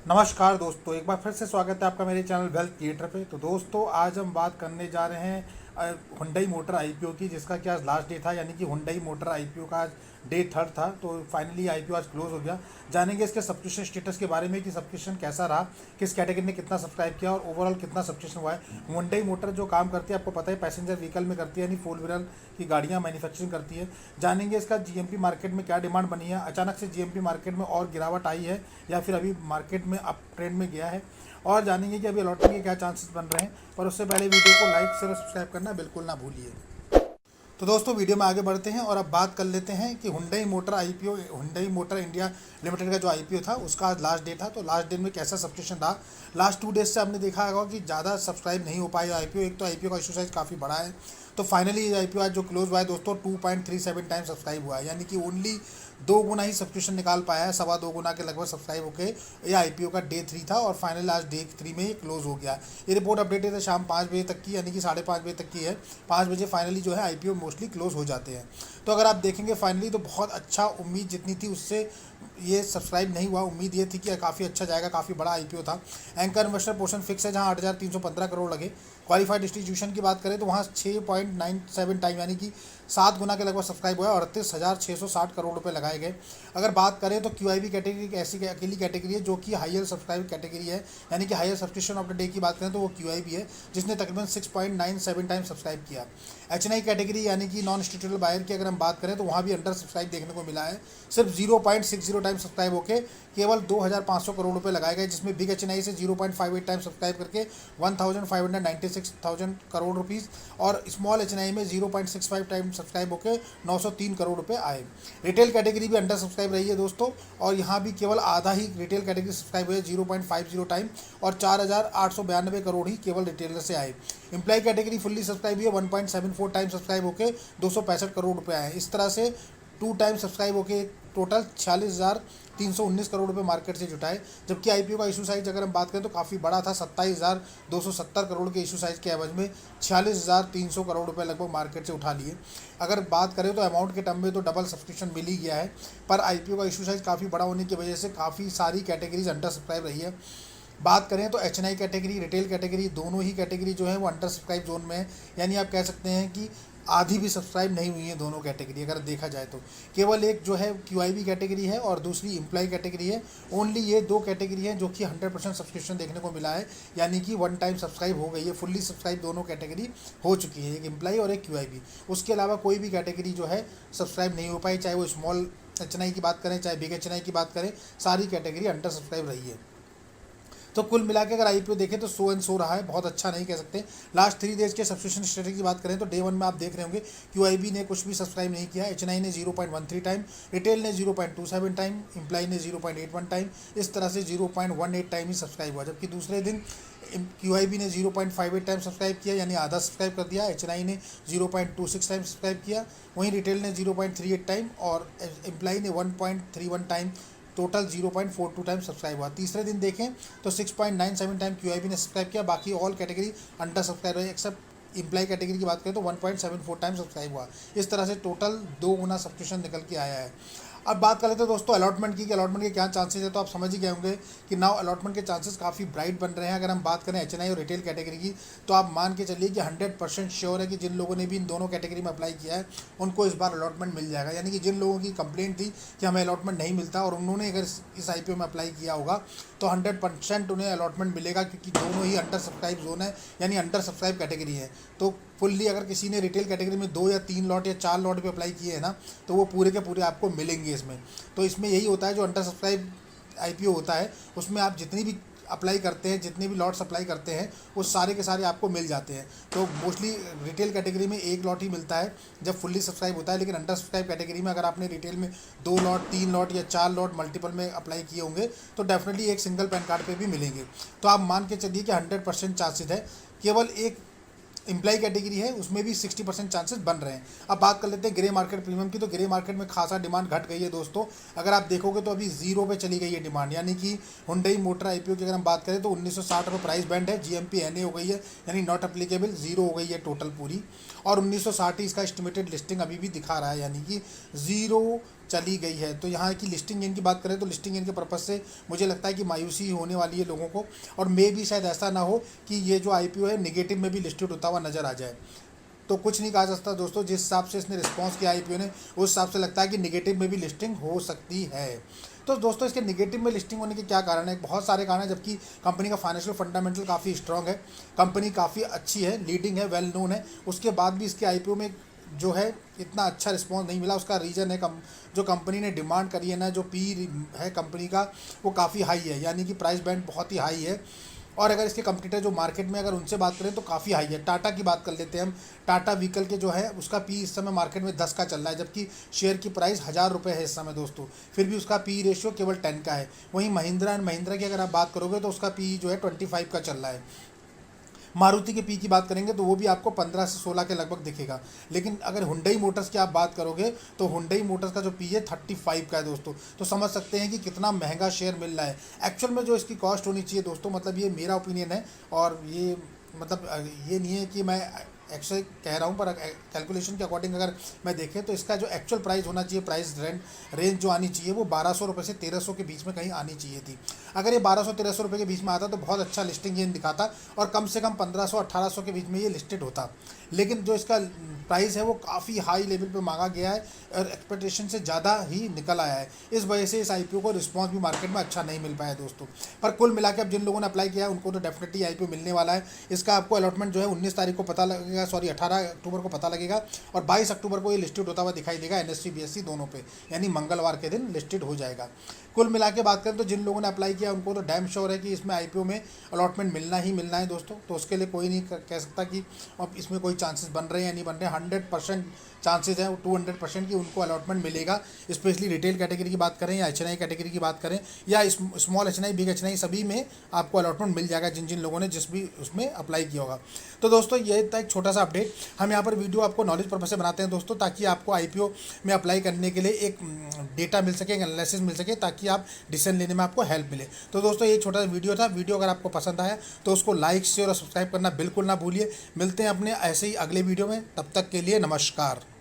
नमस्कार दोस्तों, एक बार फिर से स्वागत है आपका मेरे चैनल वेल्थ क्रिएटर पे। तो दोस्तों, आज हम बात करने जा रहे हैं हुंडई मोटर आईपीओ की, जिसका कि आज लास्ट डे था। यानी कि हुंडई मोटर आईपीओ का आज डे 3 था। तो फाइनली आईपीओ आज क्लोज हो गया। जानेंगे इसके सब्सक्रिप्शन स्टेटस के बारे में कि सब्सक्रिप्शन कैसा रहा, किस कैटेगरी ने कितना सब्सक्राइब किया और ओवरऑल कितना सब्सक्रिप्शन हुआ है। हुंडई मोटर जो काम करती है आपको पता है, पैसेंजर व्हीकल में करती है, यानी फोर व्हीलर की गाड़ियाँ मैन्युफैक्चरिंग करती है। जानेंगे इसका जीएमपी मार्केट में क्या डिमांड बनी है, अचानक से जीएमपी मार्केट में और गिरावट आई है या फिर अभी मार्केट में अप ट्रेंड में गया है, और जानेंगे कि अभी अलॉटमेंट के क्या चांसेस बन रहे हैं। पर उससे पहले वीडियो को लाइक शेयर और सब्सक्राइब करना बिल्कुल ना भूलिए। तो दोस्तों, वीडियो में आगे बढ़ते हैं और अब बात कर लेते हैं कि Hyundai motor IPO, Hyundai motor India limited का जो आईपीओ था उसका आज लास्ट डे था। तो लास्ट डे में कैसा सब्सक्रिप्शन रहा। लास्ट 2 डेज से हमने देखा होगा कि ज़्यादा सब्सक्राइब नहीं हो पाया आईपीओ। एक तो आईपीओ का इशू साइज काफ़ी बड़ा है। तो फाइनली ये आईपीओ आज जो क्लोज हुआ है दोस्तों, 2.37 टाइम सब्सक्राइब हुआ है, यानी कि ओनली 2 गुना ही सब्सक्रिप्शन निकाल पाया है। 2.25 गुना के लगभग सब्सक्राइब होकर ये आईपीओ का डे 3 था और फाइनल आज डे 3 में ये क्लोज हो गया। ये रिपोर्ट अपडेटेड है शाम 5 बजे तक की, यानी कि 5:30 बजे तक की है। 5 बजे फाइनली जो है आईपीओ मोस्टली क्लोज हो जाते हैं। तो अगर आप देखेंगे फाइनली तो बहुत अच्छा, उम्मीद जितनी थी उससे ये सब्सक्राइब नहीं हुआ। उम्मीद ये थी कि काफ़ी अच्छा जाएगा, काफ़ी बड़ा आईपीओ था। एंकर इन्वेस्टर पोर्शन फिक्स है जहां 8,315 करोड़ लगे। क्वालिफाइड डिस्ट्रीब्यूशन की बात करें तो वहाँ 6.97 टाइम, यानी कि 7 गुना के लगभग सब्सक्राइब हुआ है और 38,660 करोड़ रुपए लगाए गए। अगर बात करें तो क्यूआईबी कैटेगरी एक ऐसी अकेली कैटेगरी है जो कि हाईएस्ट सब्सक्राइब कैटेगरी है, यानी कि highest subscription of the day की बात करें तो वो क्यूआईबी है, जिसने तकरीबन 6.97 टाइम सब्सक्राइब किया। एचएनआई कैटेगरी यानी कि नॉन इंस्टीट्यूशनल बायर की अगर हम बात करें तो वहाँ भी अंडर सब्सक्राइब देखने को मिला है। सिर्फ 0.60 टाइम सब्सक्राइब होकर केवल 2,500 करोड़ रुपए लगाए गए, जिसमें बिग एचएनआई से 0.58 टाइम सब्सक्राइब करके 1,596,000 करोड़ रुपीज़ और स्मॉल एचएनआई में 0.65 टाइम सब्सक्राइब होकर 903 करोड़ रुपए आए। रिटेल कैटेगरी भी अंडर सब्सक्राइब रही है दोस्तों, और यहाँ भी केवल आधा ही रिटेल कैटेगरी सब्सक्राइब हुई है, 0.50 टाइम, और 4,892 करोड़ ही केवल रिटेलर से आए। एम्प्लॉय कैटेगरी फुल्ली सब्सक्राइब हुई है, 1.74 टाइम सब्सक्राइब होकर 265 करोड़ रुपए आए। इस तरह से 2 टाइम सब्सक्राइब होकर टोटल 46,319 करोड़ रुपए मार्केट से जुटाए। जबकि आईपीओ का इशू साइज अगर हम बात करें तो काफ़ी बड़ा था, 27,270 करोड़ के इशू साइज के एवज में 46,300 करोड़ रुपए लगभग मार्केट से उठा लिए। अगर बात करें तो अमाउंट के टर्म में तो डबल सब्सक्रिप्शन मिल ही गया है, पर आईपीओ का इशू साइज काफ़ी बड़ा होने की वजह से काफ़ी सारी कैटेगरीज अंडर सब्सक्राइब रही है। बात करें तो एचएनआई कैटेगरी, रिटेल कैटेगरी, दोनों ही कैटेगरी जो है वो अंडर सब्सक्राइब जोन में है, यानी आप कह सकते हैं कि आधी भी सब्सक्राइब नहीं हुई है दोनों कैटेगरी अगर देखा जाए तो। केवल एक जो है क्यूआईबी कैटेगरी है और दूसरी एम्प्लॉय कैटेगरी है। ओनली ये 2 कैटेगरी है जो कि 100% सब्सक्रिप्शन देखने को मिला है, यानी कि 1 टाइम सब्सक्राइब हो गई है, फुल्ली सब्सक्राइब दोनों कैटेगरी हो चुकी है, एक एम्प्लॉय और एक क्यूआईबी। उसके अलावा कोई भी कैटेगरी जो है सब्सक्राइब नहीं हो पाई, चाहे वो स्मॉल एचएनआई की बात करें चाहे बिग एचएनआई की बात करें, सारी कैटेगरी अंडर सब्सक्राइब रही है। तो कुल मिला के अगर आईपीओ देखें तो सो एंड सो रहा है, बहुत अच्छा नहीं कह सकते। लास्ट 3 डेज के सब्सक्रिप्शन स्ट्रेटजी की बात करें तो डे 1 में आप देख रहे होंगे क्यूआईबी ने कुछ भी सब्सक्राइब नहीं किया, एचएनआई ने 0.13 टाइम, रिटेल ने 0.27 टाइम, एम्प्लॉय ने 0.81 टाइम, इस तरह से 0.18 टाइम ही सब्सक्राइब हुआ। जबकि दूसरे दिन क्यूआईबी ने 0.58 टाइम सब्सक्राइब किया, यानी आधा सब्सक्राइब कर दिया। एचएनआई ने 0.26 टाइम सब्सक्राइब किया, वहीं रिटेल ने 0.38 टाइम और एम्प्लॉय ने 1.31 टाइम, टोटल 0.42 टाइम सब्सक्राइब हुआ। तीसरे दिन देखें तो 6.97 टाइम क्यूआईबी ने सब्सक्राइब किया, बाकी ऑल कैटेगरी अंडर सब्सक्राइब रही एक्सेप्ट एम्प्लॉय कैटेगरी की बात करें तो 1.74 टाइम सब्सक्राइब हुआ। इस तरह से टोटल 2 गुना सब्सक्रिप्शन निकल के आया है। अब बात कर लेते हैं दोस्तों अलॉटमेंट की, कि अलॉटमेंट के क्या चांसेस है। तो आप समझ ही गए होंगे कि नाउ अलॉटमेंट के चांसेस काफ़ी ब्राइट बन रहे हैं। अगर हम बात करें एचएनआई और रिटेल कैटेगरी की तो आप मान के चलिए कि 100% श्योर है कि जिन लोगों ने भी इन दोनों कैटेगरी में अप्लाई किया है उनको इस बार अलॉटमेंट मिल जाएगा। यानी कि जिन लोगों की कंप्लेंट थी कि हमें अलॉटमेंट नहीं मिलता और उन्होंने अगर इस आईपीओ में अप्लाई किया होगा तो 100% उन्हें अलॉटमेंट मिलेगा, क्योंकि दोनों ही अंडर सब्सक्राइब जोन है, यानी अंडर सब्सक्राइब कैटेगरी है। तो फुल्ली अगर किसी ने रिटेल कैटेगरी में 2 या 3 लॉट या 4 लॉट पे अप्लाई किए हैं ना, तो वो पूरे के पूरे आपको मिलेंगे इसमें। तो इसमें यही होता है, जो अंडर सब्सक्राइब आईपीओ होता है उसमें आप जितनी भी अप्लाई करते हैं, जितने भी लॉट्स अप्लाई करते हैं वो सारे के सारे आपको मिल जाते हैं। तो मोस्टली रिटेल कैटेगरी में 1 लॉट ही मिलता है जब फुल्ली सब्सक्राइब होता है, लेकिन अंडर सब्सक्राइब कैटेगरी में अगर आपने रिटेल में 2 लॉट 3 लॉट या 4 लॉट मल्टीपल में अप्लाई किए होंगे तो डेफिनेटली एक सिंगल पैन कार्ड पे भी मिलेंगे। तो आप मान के चलिए कि 100% चांसेस है। केवल एक एम्प्लॉय कैटेगरी है उसमें भी 60% चांसेस बन रहे हैं। अब बात कर लेते हैं ग्रे मार्केट प्रीमियम की। तो ग्रे मार्केट में खासा डिमांड घट गई है दोस्तों। अगर आप देखोगे तो अभी 0 पे चली गई है डिमांड, यानी कि हुंडई मोटर आईपीओ की अगर हम बात करें तो 1960 रुपये प्राइस बैंड है, जीएमपी एनए हो गई है, यानी नॉट अप्लीकेबल, 0 हो गई है टोटल पूरी, और 1960 ही इसका एस्टिमेटेड लिस्टिंग अभी भी दिखा रहा है, यानी कि 0 चली गई है। तो यहाँ की लिस्टिंग इनकी बात करें तो लिस्टिंग इनके पर्पज़ से मुझे लगता है कि मायूसी होने वाली है लोगों को, और मे भी शायद ऐसा ना हो कि ये जो आईपीओ है नेगेटिव में भी लिस्टेड होता हुआ नज़र आ जाए। तो कुछ नहीं कहा जा सकता दोस्तों, जिस हिसाब से इसने रिस्पांस किया आईपीओ ने उस हिसाब से लगता है कि नेगेटिव में भी लिस्टिंग हो सकती है। तो दोस्तों इसके नेगेटिव में लिस्टिंग होने के क्या कारण है? बहुत सारे कारण हैं, जबकि कंपनी का फाइनेंशियल फंडामेंटल काफ़ी स्ट्रांग है, कंपनी काफ़ी अच्छी है, लीडिंग है, वेल नोन है, उसके बाद भी इसके आईपीओ में जो है इतना अच्छा रिस्पांस नहीं मिला। उसका रीज़न है जो कंपनी ने डिमांड करी है ना, जो पी है कंपनी का वो काफ़ी हाई है, यानी कि प्राइस बैंड बहुत ही हाई है। और अगर इसके कंपटीटर जो मार्केट में अगर उनसे बात करें तो काफ़ी हाई है। टाटा की बात कर लेते हैं हम, टाटा व्हीकल के जो है उसका पी इस समय मार्केट में 10 का चल रहा है, जबकि शेयर की प्राइस 1000 रुपये है इस समय दोस्तों, फिर भी उसका पी रेशियो केवल 10 का है। वहीं महिंद्रा एंड महिंद्रा की अगर आप बात करोगे तो उसका पी जो है 25 का चल रहा है। मारुति के पी की बात करेंगे तो वो भी आपको 15 से 16 के लगभग दिखेगा। लेकिन अगर हुंडई मोटर्स की आप बात करोगे तो हुंडई मोटर्स का जो पी है 35 का है दोस्तों। तो समझ सकते हैं कि कितना महंगा शेयर मिल रहा है। एक्चुअल में जो इसकी कॉस्ट होनी चाहिए दोस्तों, मतलब ये मेरा ओपिनियन है, और ये मतलब ये नहीं है कि मैं एक्चुअली कह रहा हूँ, पर कैलकुलेशन के अकॉर्डिंग अगर मैं देखें तो इसका जो एक्चुअल प्राइस होना चाहिए, प्राइस रेंज जो आनी चाहिए वो 1200 रुपये से 1300 के बीच में कहीं आनी चाहिए थी। अगर ये 1200-1300 रुपये के बीच में आता तो बहुत अच्छा लिस्टिंग ये दिखाता, और कम से कम 1500-1800 के बीच में ये लिस्टेड होता। लेकिन जो इसका प्राइस है वो काफ़ी हाई लेवल पे मांगा गया है और एक्सपेक्टेशन से ज़्यादा ही निकल आया है। इस वजह से इस आईपीओ को रिस्पांस भी मार्केट में अच्छा नहीं मिल पाया दोस्तों। पर कुल मिला के अब जिन लोगों ने अप्लाई किया है उनको तो डेफिनेटली आईपीओ मिलने वाला है। इसका आपको अलॉटमेंट जो है 19 तारीख को पता लगेगा, 18 अक्टूबर को पता लगेगा, और 22 अक्टूबर को ये लिस्टेड होता हुआ दिखाई देगा एनएससी बीएससी दोनों पे, यानी मंगलवार के दिन लिस्टेड हो जाएगा। कुल मिला के बात करें तो जिन लोगों ने अप्लाई किया उनको तो डैम श्योर है कि इसमें आईपीओ में अलॉटमेंट मिलना ही मिलना है दोस्तों। तो उसके लिए कोई नहीं कह सकता कि अब इसमें कोई चांसेस बन रहे हैं या नहीं बन रहे हैं। 100% चांसेस हैं, 200% की उनको अलॉटमेंट मिलेगा। स्पेशली रिटेल कैटेगरी की बात करें या एचएनआई कैटेगरी की बात करें या स्मॉल एचएनआई, बिग एचएनआई, सभी में आपको अलॉटमेंट मिल जाएगा जिन जिन लोगों ने जिस भी उसमें अप्लाई किया होगा। तो दोस्तों ये था एक छोटा सा अपडेट। हम यहाँ पर वीडियो आपको नॉलेज पर्पज से बनाते हैं दोस्तों, ताकि आपको आईपीओ में अप्लाई करने के लिए एक डेटा मिल सके, एक एनालिसिस मिल सके, ताकि आप डिसीजन लेने में आपको हेल्प मिले। तो दोस्तों ये छोटा सा वीडियो था। वीडियो अगर आपको पसंद आया तो उसको लाइक शेयर और सब्सक्राइब करना बिल्कुल ना भूलिए। मिलते हैं अपने ऐसे ही अगले वीडियो में, तब तक के लिए नमस्कार।